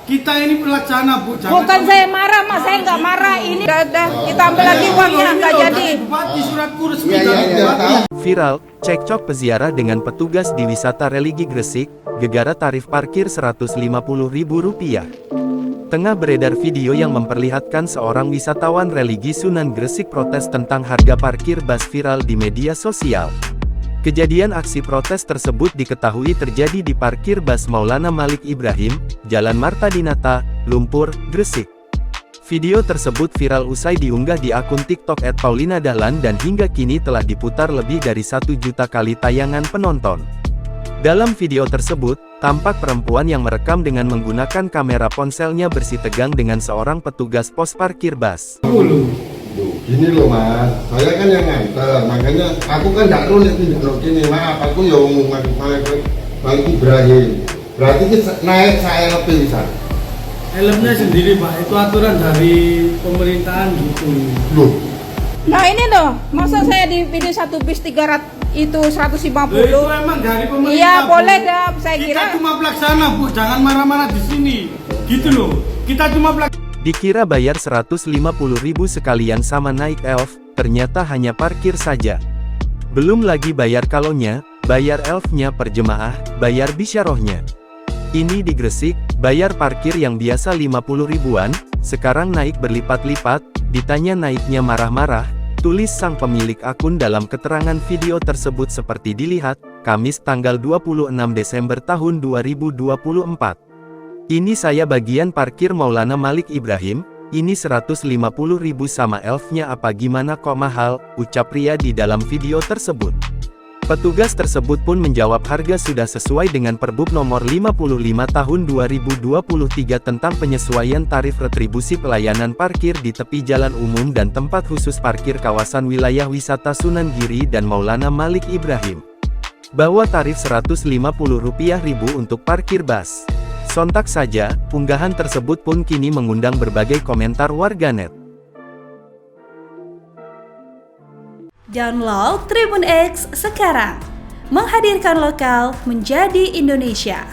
Kita ini pelaksana, Bu. Bukan saya marah, Mas. Saya nggak marah. Ini udah kita ambil lagi uangnya, nggak jadi. Bupati surat kurus kita. Viral, cekcok peziarah dengan petugas di wisata religi Gresik, gegara tarif parkir Rp150.000. Tengah beredar video yang memperlihatkan seorang wisatawan religi Sunan Gresik protes tentang harga parkir bus viral di media sosial. Kejadian aksi protes tersebut diketahui terjadi di parkir bus Maulana Malik Ibrahim, Jalan Marta Dinata, Lumpur, Gresik. Video tersebut viral usai diunggah di akun TikTok @paulinadahlan dan hingga kini telah diputar lebih dari 1 juta kali tayangan penonton. Dalam video tersebut, tampak perempuan yang merekam dengan menggunakan kamera ponselnya bersitegang dengan seorang petugas pos parkir bus. Gini loh Mas, saya kan yang nganter, makanya aku kan gak rulet nih gini, maaf aku yang Malik Ibrahim. Berarti naik saya lebih bisa. Helmnya sendiri, Pak. Itu aturan dari pemerintahan gitu. Loh, Nah ini loh, masa saya di video 1 bis 300 itu 150? Itu emang dari pemerintah. Iya Bu. boleh dah, saya Kita kira. cuma pelaksana, Bu. Jangan marah-marah di sini. Gitu loh. Kita cuma pelaksana. Dikira bayar Rp150.000 sekalian sama naik elf, ternyata hanya parkir saja. Belum lagi bayar kalonya, bayar elfnya per jemaah, bayar bisyarohnya. Ini di Gresik, bayar parkir yang biasa 50 ribuan, sekarang naik berlipat-lipat, ditanya naiknya marah-marah, tulis sang pemilik akun dalam keterangan video tersebut seperti dilihat, Kamis tanggal 26 Desember tahun 2024. Ini saya bagian parkir Maulana Malik Ibrahim, ini 150.000 sama elfnya apa gimana kok mahal, ucap pria di dalam video tersebut. Petugas tersebut pun menjawab harga sudah sesuai dengan Perbub nomor 55 tahun 2023 tentang penyesuaian tarif retribusi pelayanan parkir di tepi jalan umum dan tempat khusus parkir kawasan wilayah wisata Sunan Giri dan Maulana Malik Ibrahim. Bahwa tarif Rp150.000 untuk parkir bus. Sontak saja, unggahan tersebut pun kini mengundang berbagai komentar warganet. Download Tribun X sekarang, menghadirkan lokal menjadi Indonesia.